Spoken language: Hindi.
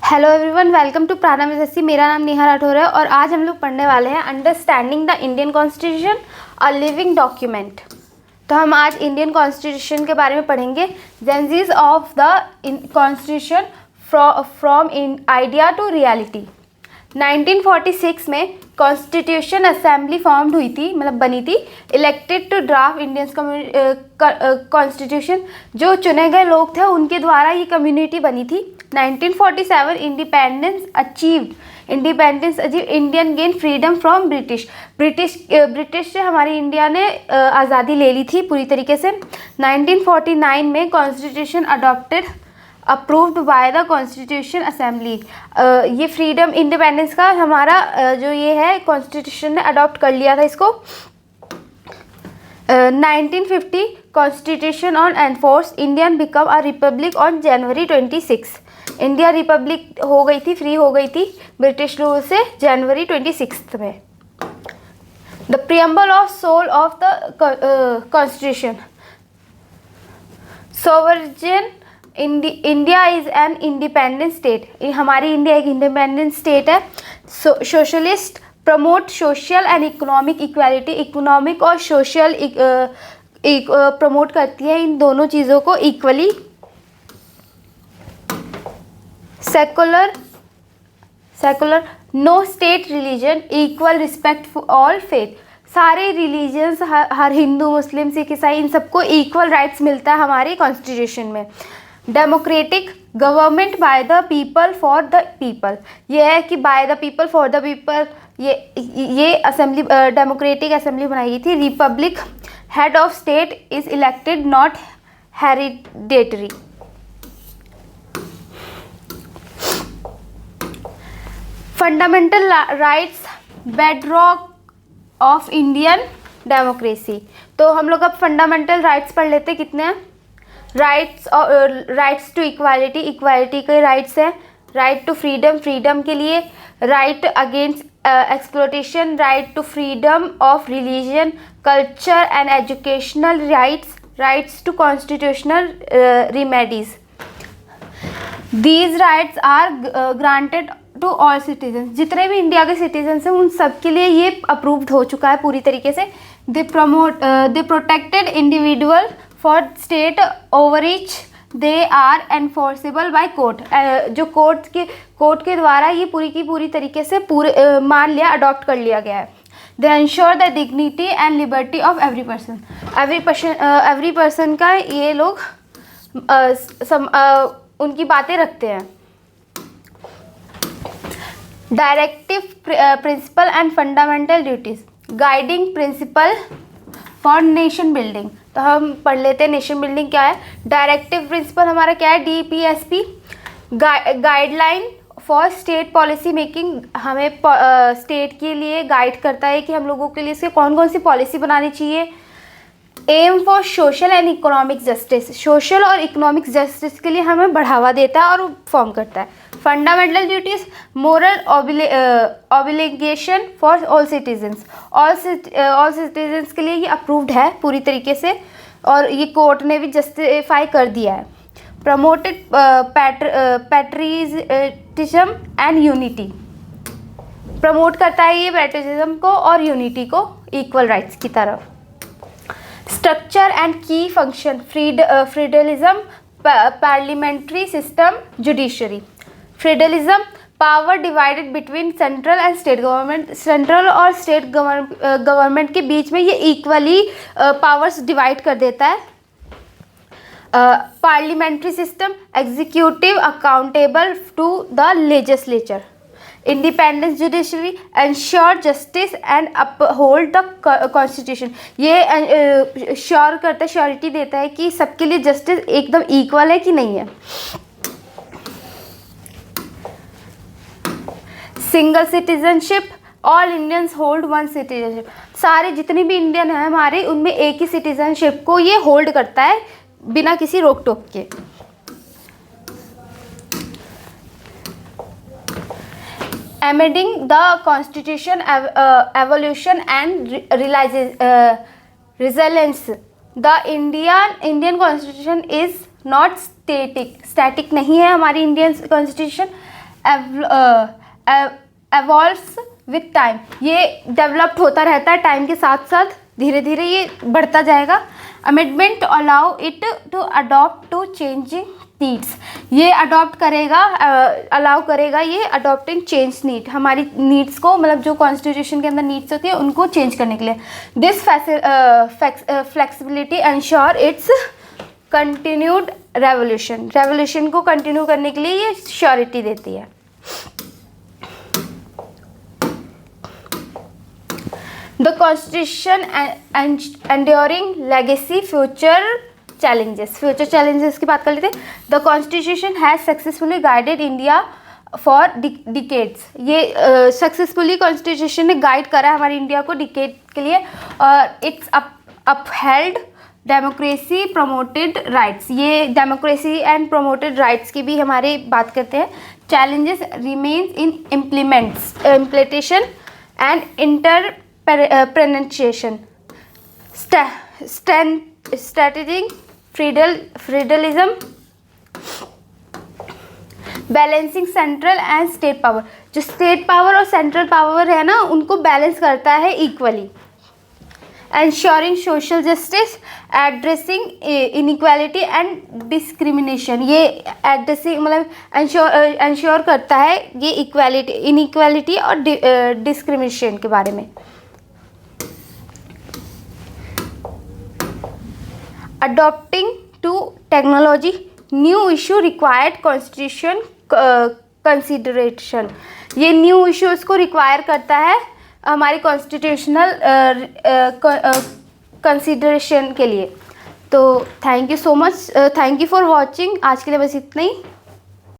Hello everyone, welcome to Pranam SSC. मेरा नाम नेहा राठौर है और आज हम लोग पढ़ने वाले हैं understanding the Indian constitution a living document. तो हम आज इंडियन कॉन्स्टिट्यूशन के बारे में पढ़ेंगे। Genesis of the constitution from idea to reality. 1946 में कॉन्स्टिट्यूशन असेंबली फॉर्म्ड हुई थी, मतलब बनी थी। Elected to draft Indian constitution, जो चुने गए लोग थे उनके द्वारा ये कम्युनिटी बनी थी। 1947 independence achieve Indian gain freedom from British से हमारी इंडिया ने आज़ादी ले ली थी पूरी तरीके से। 1949 में constitution approved by the constitution assembly. ये फ्रीडम इंडिपेंडेंस का हमारा जो ये है कॉन्स्टिट्यूशन ने अडॉप्ट कर लिया था इसको। 1950 constitution on enforce Indian become a republic on January 26। India Republic हो गई थी, फ्री हो गई थी ब्रिटिश रूल से जनवरी 26 में। The preamble of soul of the constitution. Sovereign India is an independent state. हमारी इंडिया एक इंडिपेंडेंट स्टेट है। Socialist promote social and economic equality. Economic और सोशल प्रमोट करती है इन दोनों चीज़ों को equally. Secular no state religion equal respect for all faith. सारे रिलीजन्स, हर हिंदू मुस्लिम सिख ईसाई, इन सबको इक्वल राइट्स मिलता है हमारे कॉन्स्टिट्यूशन में। Democratic government by the people for the people. ये है कि by the people for the people, ये असेंबली डेमोक्रेटिक असेंबली बनाई गई थी। Republic head of state is elected not hereditary. Fundamental rights bedrock of Indian democracy. तो हम लोग अब फंडामेंटल राइट्स पढ़ लेते हैं। कितने हैं? राइट्स टू इक्वालिटी, इक्वालिटी के राइट्स हैं। राइट टू फ्रीडम, फ्रीडम के लिए। Right against exploitation, right to freedom of religion, culture and educational rights to constitutional remedies. These rights are granted to all citizen. जितने भी इंडिया के सिटीजन हैं उन सब के लिए ये अप्रूव्ड हो चुका है पूरी तरीके से। They protected individual for state overreach, they are enforceable by court. जो कोर्ट के द्वारा ये पूरी की पूरी तरीके से मान लिया, अडॉप्ट कर लिया गया है। दे ensure the dignity and liberty of every person का ये लोग उनकी बातें रखते हैं। Directive principle and fundamental duties guiding principal for nation building. तो हम पढ़ लेते हैं नेशन बिल्डिंग क्या है। डायरेक्टिव प्रिंसिपल हमारा क्या है? DPSP guideline for state policy making. हमें स्टेट के लिए गाइड करता है कि हम लोगों के लिए इसके कौन कौन सी पॉलिसी बनानी चाहिए। Aim for social and economic justice, social और इकोनॉमिक जस्टिस के लिए हमें बढ़ावा देता है और फॉर्म करता है। Fundamental duties moral obligation for all citizens. All citizens के लिए ये अप्रूव्ड है पूरी तरीके से और ये कोर्ट ने भी जस्टिफाई कर दिया है। Promoted patriotism and unity. Promote करता है ये पैट्रियटिज्म को और यूनिटी को इक्वल राइट्स की तरफ। स्ट्रक्चर एंड की function federalism, parliamentary system, judiciary. Federalism power divided between central and state government. Central और स्टेट गवर्नमेंट के बीच में ये इक्वली पावर्स डिवाइड कर देता है। Parliamentary system executive accountable to the legislature. Independence judiciary ensure justice and uphold the constitution. ये श्योर करता है, श्योरिटी देता है कि सबके लिए जस्टिस एकदम इक्वल है कि नहीं है। Single citizenship, all Indians hold one citizenship. सारे जितने भी इंडियन हैं हमारे, उनमें एक ही सिटीजनशिप को ये होल्ड करता है बिना किसी रोक टोक के। Amending the Constitution, evolution and resilience. The Indian Constitution is not static नहीं है हमारी Indian constitution. evolves with time, ये डेवलप्ड होता रहता है टाइम के साथ साथ, धीरे धीरे ये बढ़ता जाएगा. Amendment allow it to adopt to changing needs, ये अडॉप्ट करेगा, अलाउ करेगा ये अडॉप्टिंग चेंज नीड, हमारी नीड्स को, मतलब जो कॉन्स्टिट्यूशन के अंदर नीड्स होती है उनको चेंज करने के लिए. This flexibility ensure it's continued revolution, revolution को कंटिन्यू करने के लिए ये श्योरिटी देती है. The constitution enduring legacy future challenges की बात कर लेते हैं. The constitution has successfully guided India for decades, ये सक्सेसफुली कॉन्स्टिट्यूशन ने गाइड करा है हमारी इंडिया को डिकेड के लिए. और it's upheld democracy promoted rights, ये डेमोक्रेसी एंड प्रमोटेड राइट्स की भी हमारी बात करते हैं. Challenges remains in implementation and interpretation, strategic federalism, balancing central and state power, जो स्टेट पावर और सेंट्रल पावर है ना उनको बैलेंस करता है equally. Ensuring social justice, addressing inequality and discrimination, ये एड्रेसिंग मतलब एंश्योर करता है ये इनइक्वालिटी और डिस्क्रिमिनेशन के बारे में. Adopting to technology, new issue required constitution consideration, ये न्यू इशूज़ को रिक्वायर करता है हमारी कॉन्स्टिट्यूशनल कंसिडरेशन के लिए. तो thank you so much, thank you for watching. आज के लिए बस इतना ही.